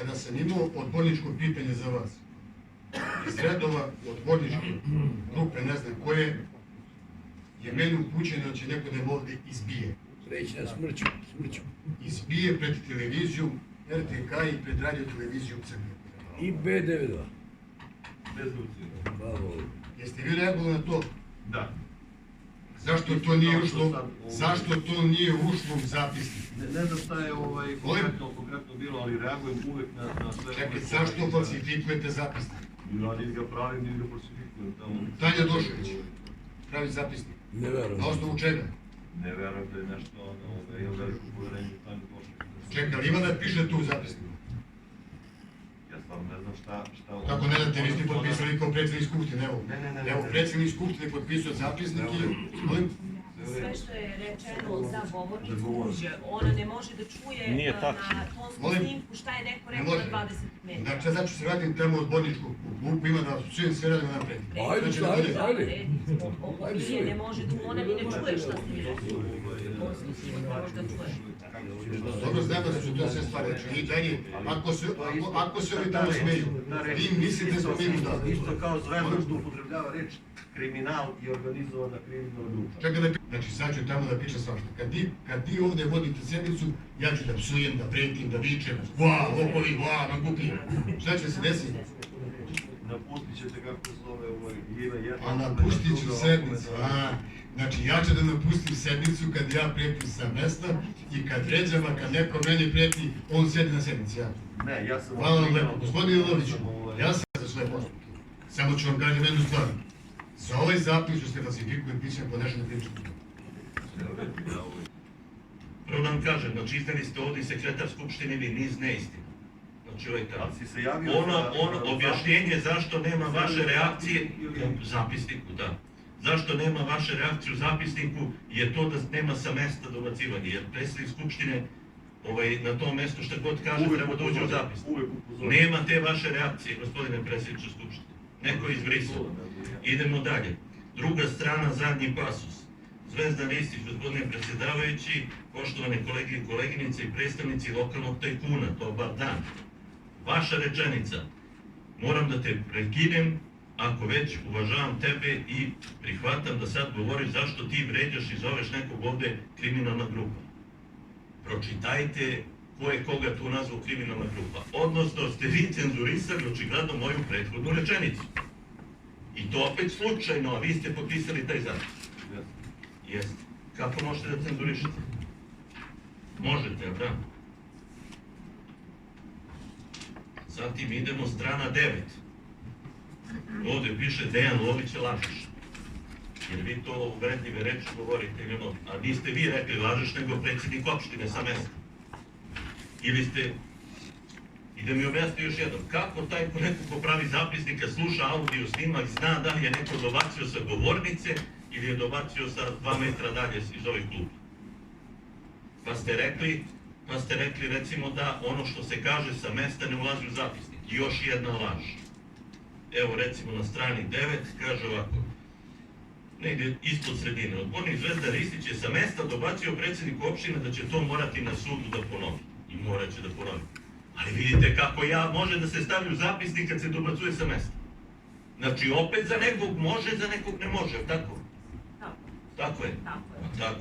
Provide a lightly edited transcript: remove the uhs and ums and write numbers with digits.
kada sam imao odborničko pitanje za vas, iz redova odborničke grupe, ne znam koje, je meni upućeno da će neko da me ovde izbije. Preći na smrću. Izbije pred televizijom RTK i pred radio televizijom Crne. I B92. Bez ucjena. Bravo. Jeste vi reagovali na to? Da. Zašto to nije ušlo u zapisnik? Ne znam šta je konkretno bilo, ali reagujem uvek na sve... Čekaj, zašto falsifikujete zapisnik? Ja nis ga pravim, nis ga falsifikujem tamo. Tanja Došević pravi zapisnik. Ne verujem. Na osnovu čega? Ne verujem da je nešto, imam veliko poverenje u Tanju Došević. Čekaj, ali ima da piše tu u zapisniku? Ja stvarno ne znam šta... Kako ne znate, vi ste potpisali kao predsjednik Skupštine, evo. Evo, predsjednik Skupštine potpisao zapisnik i... Sve što je rečeno za govornicu, ona ne može da čuje na tonskom snimku šta je neko rekao na 20 metara. Znači se vratim tamo odborničku grupu, ima da čujem sve radimo napred. Ajde. Ne može da ona ni ne čuje šta ste mi rekli. Ne može da čuje. Dobro znamo da su to sve stvari, znači i dalje, ako se ovi tamo smeju, vi mislite da mi da... Isto kao Zvezda što upotrebljava reč kriminal i organizovana kriminalna grupa. Čekaj, znači sad ću tamo da pišem svašta. Kad vi ovde vodite sjednicu, ja ću da psujem, da pretim, da vičem, lopovi, mangupi. Šta će se desiti? Napustit ćete kako se zove ime. A napustit ću sednicu, znači ja ću da napustim sednicu kad ja pretim sa mesta i kad vređam, a kad neko meni preti, on sjedi na sednici, ja. Ne, ja sam... Hvala vam lepo. Gospodine Loviću, ja sam za sve postupke. Samo ću vam kažem jednu stvar. Za ovaj zapis što ste falsifikujem, bit će vam podešeno pričati. Prvo nam kažem, znači izneli ste ovdje sekretar Skupštine ili niz neistina. Znači ovaj ono objašnjenje zašto nema vaše reakcije u zapisniku, da. Zašto nema vaše reakcije u zapisniku je to da nema sa mesta dobacivanja, jer predsjednik Skupštine na tom mestu šta god kaže treba da uđe u zapisnik. Nema te vaše reakcije, gospodine predsjedniče Skupštine. Neko je izbrisao. Idemo dalje. Druga strana, zadnji pasus. Zvezdan Ristić, gospodine predsjedavajući, poštovane kolege i koleginice i predstavnici lokalnog tajkuna, dobar dan. Vaša rečenica, moram da te prekinem, ako već uvažavam tebe i prihvatam da sad govoriš zašto ti vređaš i zoveš nekog ovde kriminalna grupa. Pročitajte ko je koga tu nazvao kriminalna grupa. Odnosno ste vi cenzurisali očigledno moju prethodnu rečenicu. I to opet slučajno, a vi ste potpisali taj zakon. Jeste. Kako možete da cenzurišete? Možete, da? Zatim idemo strana 9. Ovdje piše Dejan Lović lažeš. Jer vi to uvredljive reči govorite, a niste vi rekli lažeš, nego predsjednik opštine sa mesta. Ili ste... I da mi objasni još jednom, kako taj neko ko pravi zapisnika, sluša audio snimak, zna da li je neko dobacio sa govornice ili je dobacio sa 2 metra dalje iz ovih klupa. Pa ste rekli recimo da ono što se kaže sa mesta ne ulazi u zapisnik. I još jedna laž. Evo recimo na strani 9 kaže ovako, negdje ispod sredine, odbornik Zvezdan Ristić je sa mesta dobacio predsjedniku opštine da će to morati na sudu da ponovi. I morat će da ponovi. Ali vidite kako može da se stavi u zapisnik kad se dobacuje sa mesta. Znači opet za nekog može, za nekog ne može, tako? Tako je. Tako je.